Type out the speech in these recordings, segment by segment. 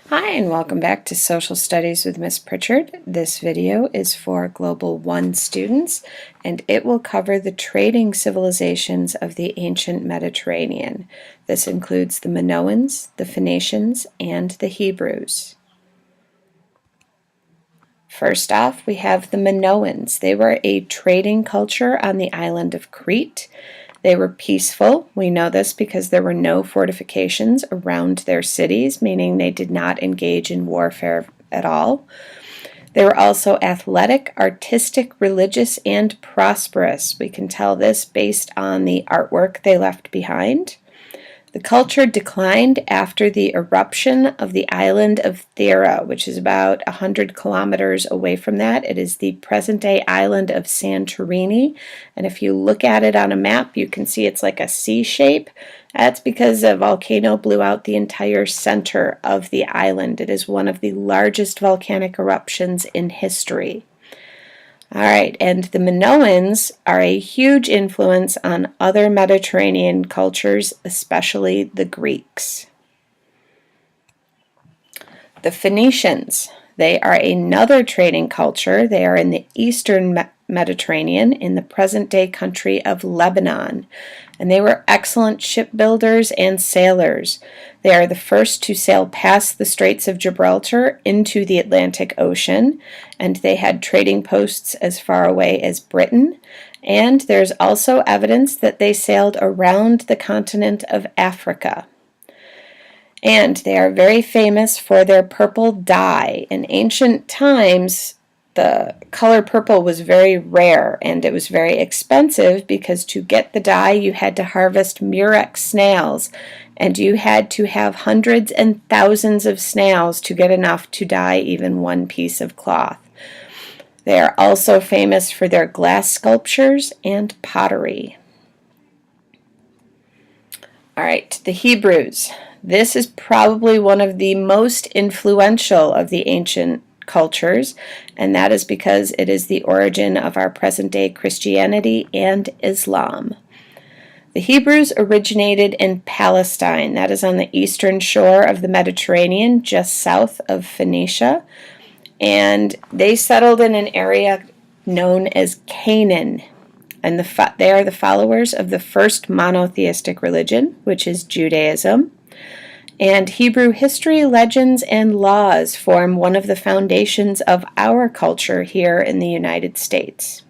Hi, and welcome back to Social Studies with Miss Pritchard. This video is for Global 1 students, and it will cover the trading civilizations of the ancient Mediterranean. This includes the Minoans, the Phoenicians, and the Hebrews. First off, we have the Minoans. They were a trading culture on the island of Crete. They were peaceful. We know this because there were no fortifications around their cities, meaning they did not engage in warfare at all. They were also athletic, artistic, religious, and prosperous. We can tell this based on the artwork they left behind. The culture declined after the eruption of the island of Thera, which is about 100 kilometers away from that. It is the present-day island of Santorini, and if you look at it on a map, you can see it's like a C shape. That's because a volcano blew out the entire center of the island. It is one of the largest volcanic eruptions in history. All right, and the Minoans are a huge influence on other Mediterranean cultures, especially the Greeks. The Phoenicians, they are another trading culture. They are in the eastern Mediterranean in the present-day country of Lebanon, and they were excellent shipbuilders and sailors. They are the first to sail past the Straits of Gibraltar into the Atlantic Ocean, and they had trading posts as far away as Britain, and there's also evidence that they sailed around the continent of Africa. And they are very famous for their purple dye. In ancient times, the color purple was very rare and it was very expensive because to get the dye you had to harvest murex snails, and you had to have hundreds and thousands of snails to get enough to dye even one piece of cloth. They are also famous for their glass sculptures and pottery. All right, the Hebrews. This is probably one of the most influential of the ancient cultures, and that is because it is the origin of our present-day Christianity and Islam. The Hebrews originated in Palestine. That is on the eastern shore of the Mediterranean, just south of Phoenicia, and they settled in an area known as Canaan. And they are the followers of the first monotheistic religion, which is Judaism. And Hebrew history, legends, and laws form one of the foundations of our culture here in the United States.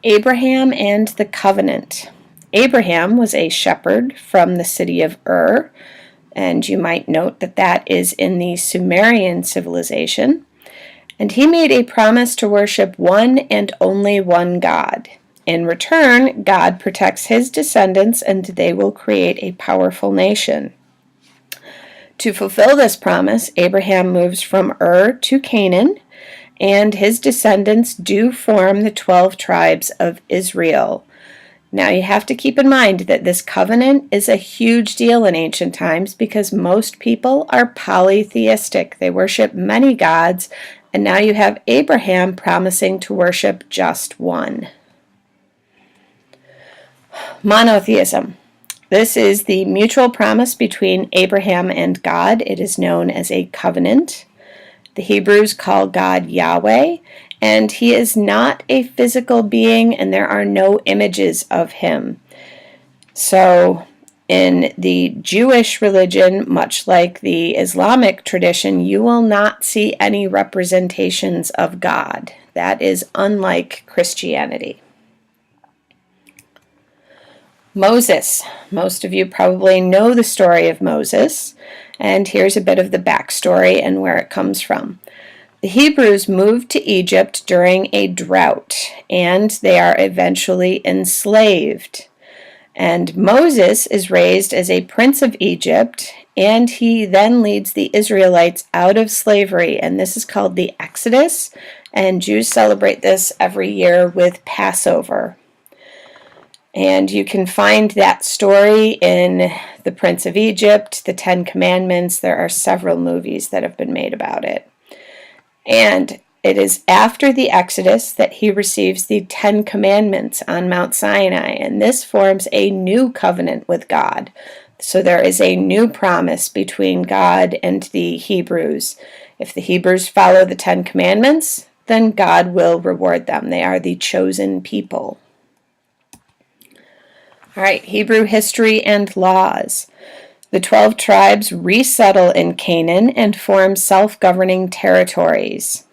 Abraham and the Covenant. Abraham was a shepherd from the city of Ur, and you might note that that is in the Sumerian civilization. And he made a promise to worship one and only one God. In return, God protects his descendants and they will create a powerful nation. To fulfill this promise, Abraham moves from Ur to Canaan, and his descendants do form the 12 tribes of Israel. Now you have to keep in mind that this covenant is a huge deal in ancient times because most people are polytheistic. They worship many gods, and now you have Abraham promising to worship just one. Monotheism. This is the mutual promise between Abraham and God. It is known as a covenant. The Hebrews call God Yahweh, and he is not a physical being, and there are no images of him. So in the Jewish religion, much like the Islamic tradition, you will not see any representations of God. That is unlike Christianity. Moses. Most of you probably know the story of Moses, and here's a bit of the backstory and where it comes from. The Hebrews moved to Egypt during a drought, and they are eventually enslaved. And Moses is raised as a prince of Egypt, and he then leads the Israelites out of slavery, and this is called the Exodus, and Jews celebrate this every year with Passover. And you can find that story in The Prince of Egypt, The Ten Commandments. There are several movies that have been made about it. And it is after the Exodus that he receives the Ten Commandments on Mount Sinai, and this forms a new covenant with God. So there is a new promise between God and the Hebrews. If the Hebrews follow the 10 Commandments, then God will reward them. They are the chosen people. All right, Hebrew history and laws. The 12 tribes resettle in Canaan and form self-governing territories.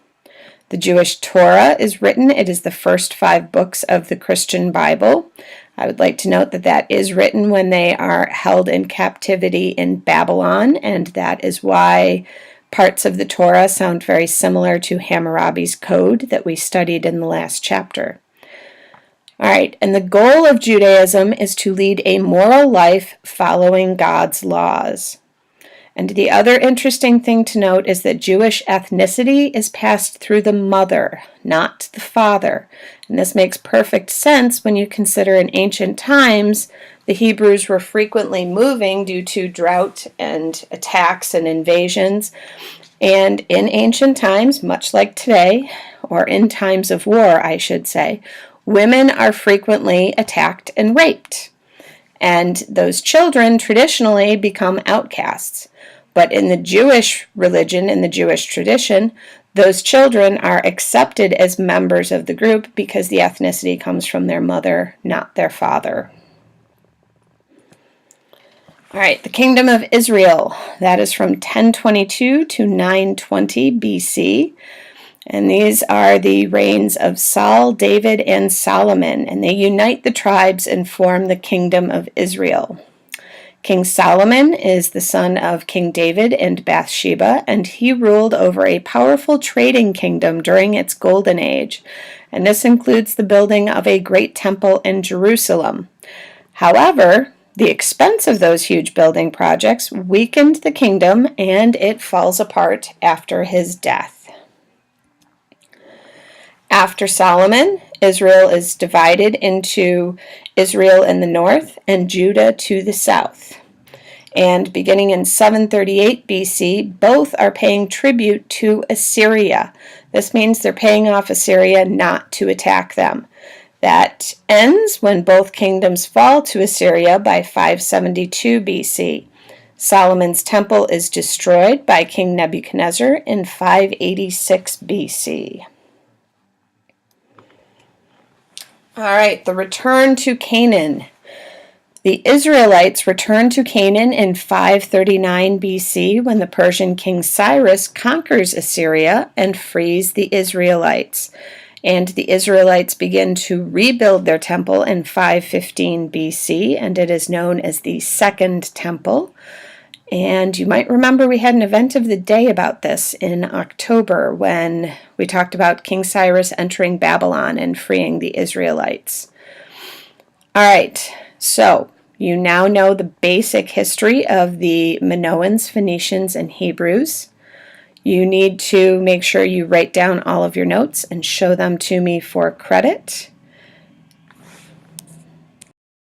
The Jewish Torah is written. It is the first 5 books of the Christian Bible. I would like to note that that is written when they are held in captivity in Babylon, and that is why parts of the Torah sound very similar to Hammurabi's Code that we studied in the last chapter. All right, and the goal of Judaism is to lead a moral life following God's laws. And the other interesting thing to note is that Jewish ethnicity is passed through the mother, not the father. And this makes perfect sense when you consider in ancient times the Hebrews were frequently moving due to drought and attacks and invasions. And in ancient times, much like today, or in times of war, I should say, women are frequently attacked and raped. And those children traditionally become outcasts. But in the Jewish religion, in the Jewish tradition, those children are accepted as members of the group because the ethnicity comes from their mother, not their father. All right, the Kingdom of Israel. That is from 1022 to 920 BC. And these are the reigns of Saul, David, and Solomon. And they unite the tribes and form the Kingdom of Israel. King Solomon is the son of King David and Bathsheba, and he ruled over a powerful trading kingdom during its golden age, and this includes the building of a great temple in Jerusalem. However, the expense of those huge building projects weakened the kingdom, and it falls apart after his death. After Solomon, Israel is divided into Israel in the north and Judah to the south. And beginning in 738 BC, both are paying tribute to Assyria. This means they're paying off Assyria not to attack them. That ends when both kingdoms fall to Assyria by 572 BC. Solomon's temple is destroyed by King Nebuchadnezzar in 586 BC. All right, the return to Canaan. The Israelites returned to Canaan in 539 BC when the Persian king Cyrus conquers Assyria and frees the Israelites. And the Israelites begin to rebuild their temple in 515 BC, and it is known as the Second Temple. And you might remember we had an event of the day about this in October when we talked about King Cyrus entering Babylon and freeing the Israelites. All right, so you now know the basic history of the Minoans, Phoenicians, and Hebrews. You need to make sure you write down all of your notes and show them to me for credit.